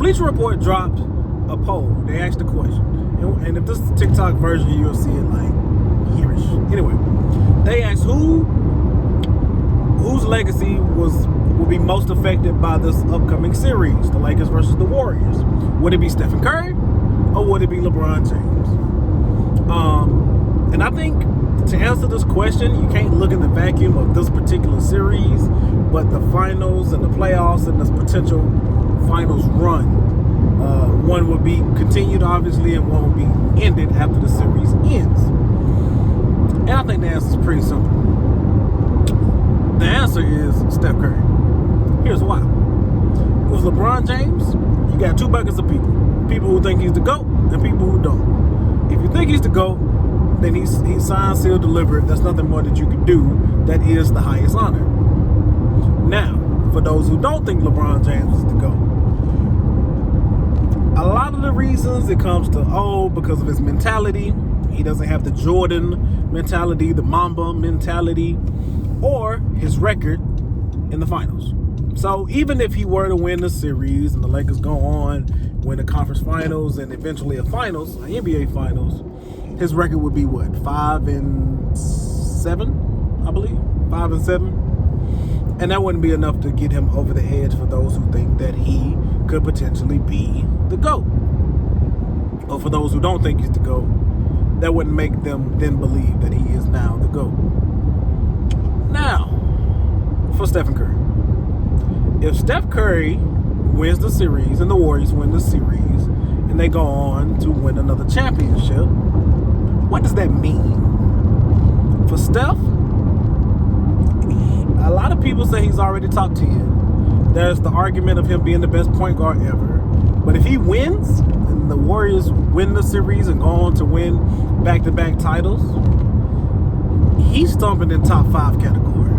Bleacher Report dropped a poll. They asked a question, and if this is the TikTok version, you'll see it like here-ish. Anyway, they asked whose legacy will be most affected by this upcoming series, the Lakers versus the Warriors. Would it be Stephen Curry or would it be LeBron James? And I think to answer this question, you can't look in the vacuum of this particular series, but the finals and the playoffs and this potential finals run. One will be continued, obviously, and one will be ended after the series ends. And I think the answer is pretty simple. The answer is Steph Curry. Here's why. With LeBron James, you got two buckets of people. People who think he's the GOAT and people who don't. If you think he's the GOAT, then he's signed, sealed, delivered. There's nothing more that you can do. That is the highest honor. Now, for those who don't think LeBron James is the GOAT, a lot of the reasons it comes to, because of his mentality. He doesn't have the Jordan mentality, the Mamba mentality, or his record in the finals. So even if he were to win the series and the Lakers go on, win the conference finals and eventually an NBA finals, his record would be what? 5-7, I believe. 5-7. And that wouldn't be enough to get him over the edge for those who think that he could potentially be the GOAT. Or for those who don't think he's the GOAT, that wouldn't make them then believe that he is now the GOAT. Now, for Stephen Curry. If Steph Curry wins the series and the Warriors win the series and they go on to win another championship, what does that mean? For Steph, a lot of people say he's already top 10. There's the argument of him being the best point guard ever. But if he wins and the Warriors win the series and go on to win back-to-back titles, he's stomping in top 5 category.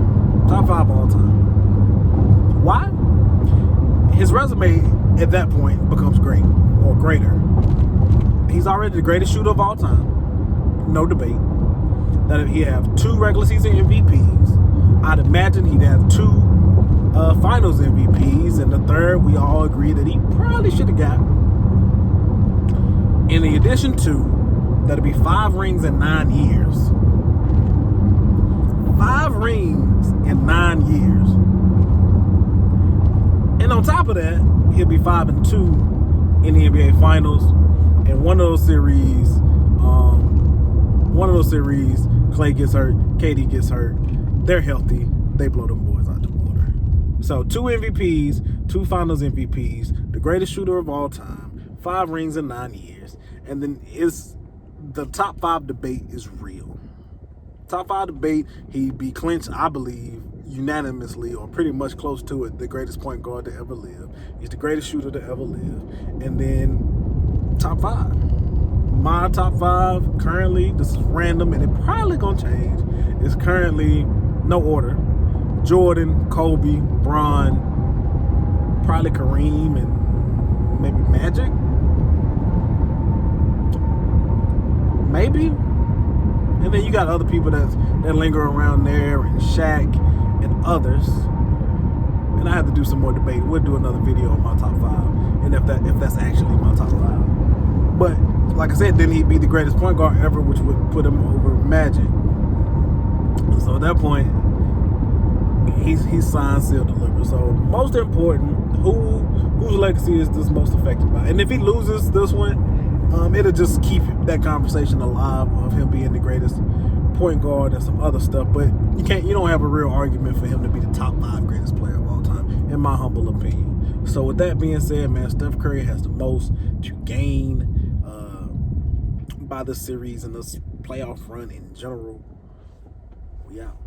Top 5 all time. Why? His resume at that point becomes great or greater. He's already the greatest shooter of all time. No debate. That he have 2 regular season MVPs. I'd imagine he'd have 2 finals MVPs, and the third we all agree that he probably should have got. In addition to, that'll be 5 rings in 9 years. 5 rings in 9 years. And on top of that, he'll be 5-2 in the NBA Finals. And one of those series, Clay gets hurt, KD gets hurt. They're healthy. They blow them boys out the water. So 2 MVPs, 2 Finals MVPs, the greatest shooter of all time, 5 rings in 9 years, and then the top 5 debate is real. Top 5 debate, he'd be clinched, I believe, unanimously or pretty much close to it, the greatest point guard to ever live. He's the greatest shooter to ever live. And then top 5. My top 5 currently, this is random and it probably gonna change, is currently no order. Jordan, Kobe, Bron, probably Kareem, and maybe Magic. Maybe. And then you got other people that linger around there, and Shaq and others. And I have to do some more debating. We'll do another video on my top 5, and if that's actually my top 5. But like I said, then he'd be the greatest point guard ever, which would put him over Magic. So at that point, he's signed, sealed, delivered. So most important, whose legacy is this most affected by? And if he loses this one, it'll just keep that conversation alive of him being the greatest point guard and some other stuff. But you don't have a real argument for him to be the top 5 greatest player of all time, in my humble opinion. So with that being said, man, Steph Curry has the most to gain by this series and this playoff run in general. We out.